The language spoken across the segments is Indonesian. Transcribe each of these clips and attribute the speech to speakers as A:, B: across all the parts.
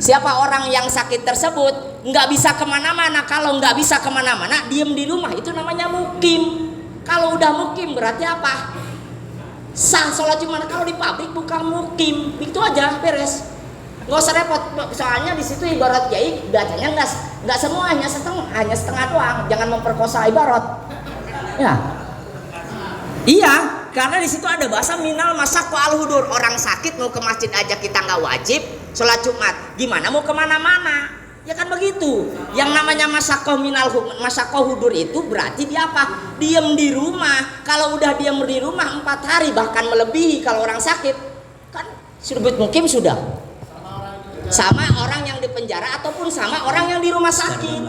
A: Siapa orang yang sakit tersebut nggak bisa kemana-mana. Kalau nggak bisa kemana-mana, diem di rumah, itu namanya mukim. Kalau udah mukim berarti apa? Sah sholat Jumat. Kalau di pabrik bukan mukim, itu aja beres. Nggak usah repot. Soalnya di situ ibarat kiai bacanya nggak semua, hanya setengah doang. Jangan memperkosa ibarat. Ya, iya. Karena di situ ada bahasa minal masako al hudur. Orang sakit mau ke masjid aja kita nggak wajib sholat Jumat. Gimana mau kemana-mana? Ya kan begitu. Yang namanya masako hudur itu berarti dia apa? Diem di rumah. Kalau udah diem di rumah 4 hari bahkan melebihi kalau orang sakit, kan sudah mukim sudah. Sama orang yang di penjara ataupun sama orang yang di rumah sakit.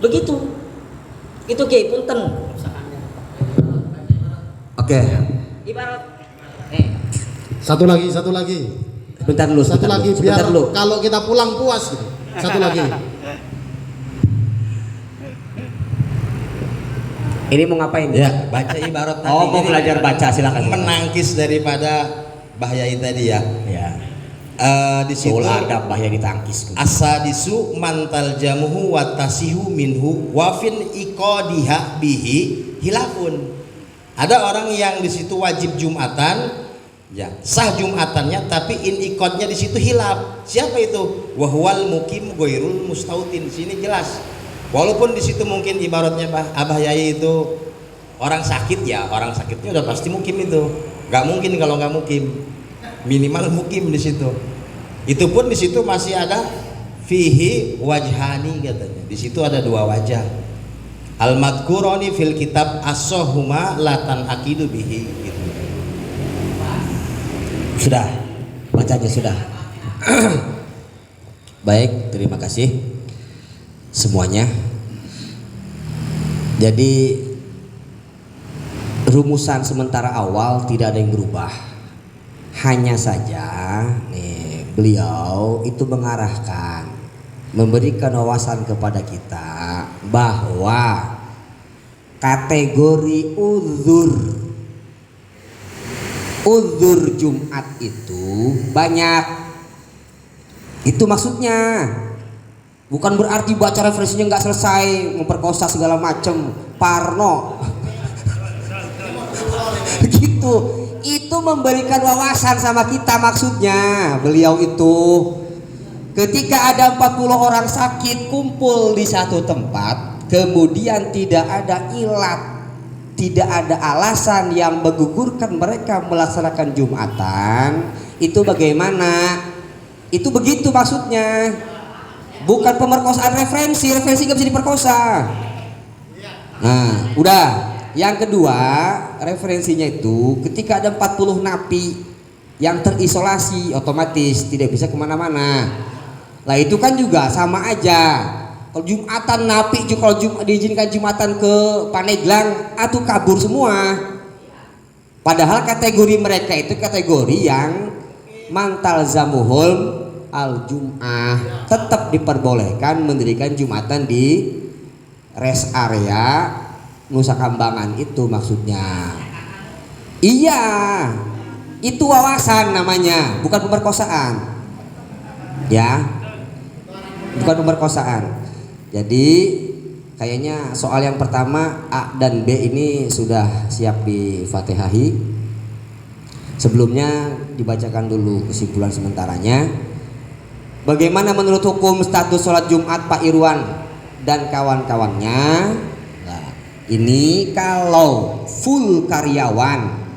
A: Begitu. Itu Kiai punten.
B: Oke.
A: Ibarat
C: Satu lagi.
B: Bentar dulu.
C: Satu lagi biar
B: dulu.
C: kalau kita pulang puas gitu. Satu lagi.
B: Ini mau ngapain?
D: Ya, baca ibarat tadi.
B: Oh, mau belajar baca, silakan.
D: Menangkis daripada Bahyai tadi ya.
B: Ya.
D: Di situ
B: ada bahaya ditangkis.
D: asadisu mantal jamuhu watasihu minhu wafin iqadiha bihi hilafun. Ada orang yang di situ wajib Jumatan, ya sah Jumatannya, tapi iqadnya di situ hilaf. Siapa itu? Wahwal mukim goirul mustautin. Sini jelas. Walaupun di situ mungkin ibaratnya Abah Yai itu orang sakit, ya orang sakitnya udah pasti mukim itu. Gak mungkin kalau nggak mukim, minimal mukim di situ. Itu pun di situ masih ada fihi wajhani katanya. Di situ ada 2 wajah. Al-madkuroni fil kitab as-sohuma latan akidu bihi gitu.
B: Sudah, bacanya sudah. Baik, terima kasih semuanya. Jadi rumusan sementara awal tidak ada yang berubah. Hanya saja nih, beliau itu mengarahkan, memberikan wawasan kepada kita bahwa kategori uzur Jumat itu banyak. Itu maksudnya. Bukan berarti baca referensinya nggak selesai, memperkosa segala macam, parno. Gitu. Itu memberikan wawasan sama kita maksudnya. Beliau itu ketika ada 40 orang sakit kumpul di satu tempat, kemudian tidak ada ilat, tidak ada alasan yang menggugurkan mereka melaksanakan Jumatan, itu bagaimana? Itu begitu maksudnya. Bukan pemerkosaan referensi nggak bisa diperkosa. Nah, udah. Yang kedua, referensinya itu ketika ada 40 napi yang terisolasi, otomatis tidak bisa kemana-mana. Lah itu kan juga sama aja. Kalau Jumatan napi, kalau diizinkan Jumatan ke Paneglang, atau kabur semua. Padahal kategori mereka itu kategori yang mantal zamuhul al-jum'ah, tetap diperbolehkan mendirikan Jumatan di rest area Nusa Kambangan itu maksudnya. Iya, itu wawasan namanya, bukan pemerkosaan. Ya, bukan pemerkosaan. Jadi kayaknya soal yang pertama A dan B ini sudah siap di-Fatihahi. Sebelumnya dibacakan dulu kesimpulan sementaranya. Bagaimana menurut hukum status sholat Jumat Pak Irwan dan kawan-kawannya? Nah, ini kalau full karyawan,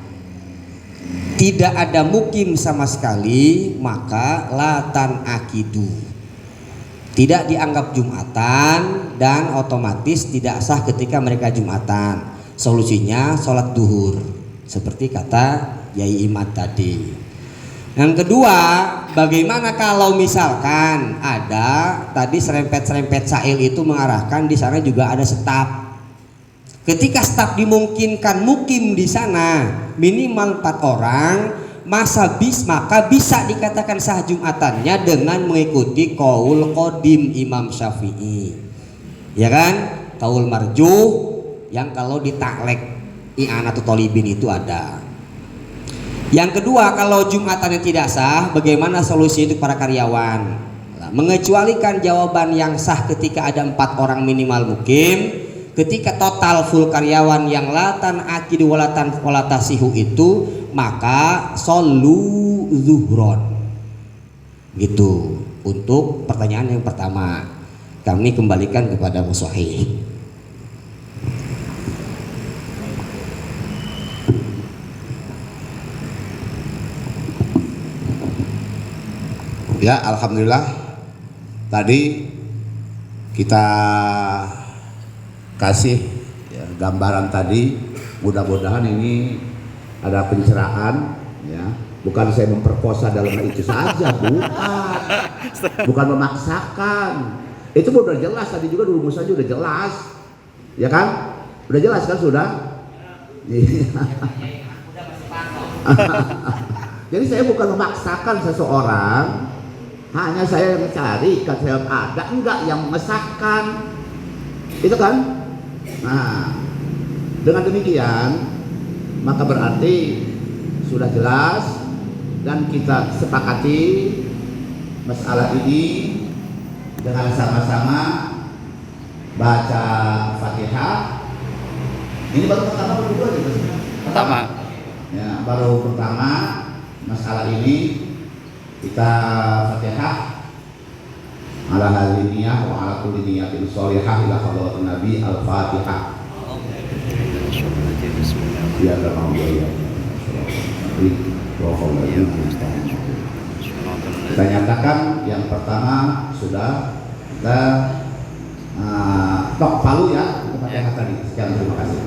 B: tidak ada mukim sama sekali, maka latan akidu, tidak dianggap Jumatan dan otomatis tidak sah ketika mereka Jumatan. Solusinya sholat duhur seperti kata Yai Imad tadi. Yang kedua, bagaimana kalau misalkan ada tadi serempet-serempet sail itu mengarahkan di sana juga ada staf. Ketika staf dimungkinkan mukim di sana minimal 4 orang, maka bisa dikatakan sah Jumatannya dengan mengikuti qaul qadim Imam Syafi'i. Ya kan? Qaul marjuh yang kalau ditaklek i'anatul thalibin itu ada. Yang kedua, kalau Jumatannya tidak sah, bagaimana solusi untuk para karyawan? mengecualikan jawaban yang sah ketika ada 4 orang minimal mukim, ketika total full karyawan yang latan akid walatasihu itu, maka solu zuhron. Gitu. Untuk pertanyaan yang pertama, kami kembalikan kepada Musahih.
E: Ya, alhamdulillah tadi kita kasih ya, gambaran tadi. Mudah-mudahan ini ada pencerahan ya. Bukan saya memperkosa dalam hal itu saja, bukan memaksakan. Itu udah jelas tadi juga dulu saja udah jelas. Ya kan? Udah jelas kan sudah? Jadi saya bukan memaksakan seseorang, hanya saya yang mencari, kan saya ada enggak yang mengesahkan, itu kan? Nah, dengan demikian maka berarti sudah jelas dan kita sepakati masalah ini dengan sama-sama baca Fatihah. Ini baru pertama atau kedua gitu?
F: Pertama.
E: Ya, baru pertama masalah ini kita Fatihah ala haliniyah wa ala kulli niyatin sholihah ila hadratin Nabi Al-Fatihah. Ya Allah. Kita nyatakan yang pertama sudah kita palu ya Fatihah tadi. Sekian, terima kasih.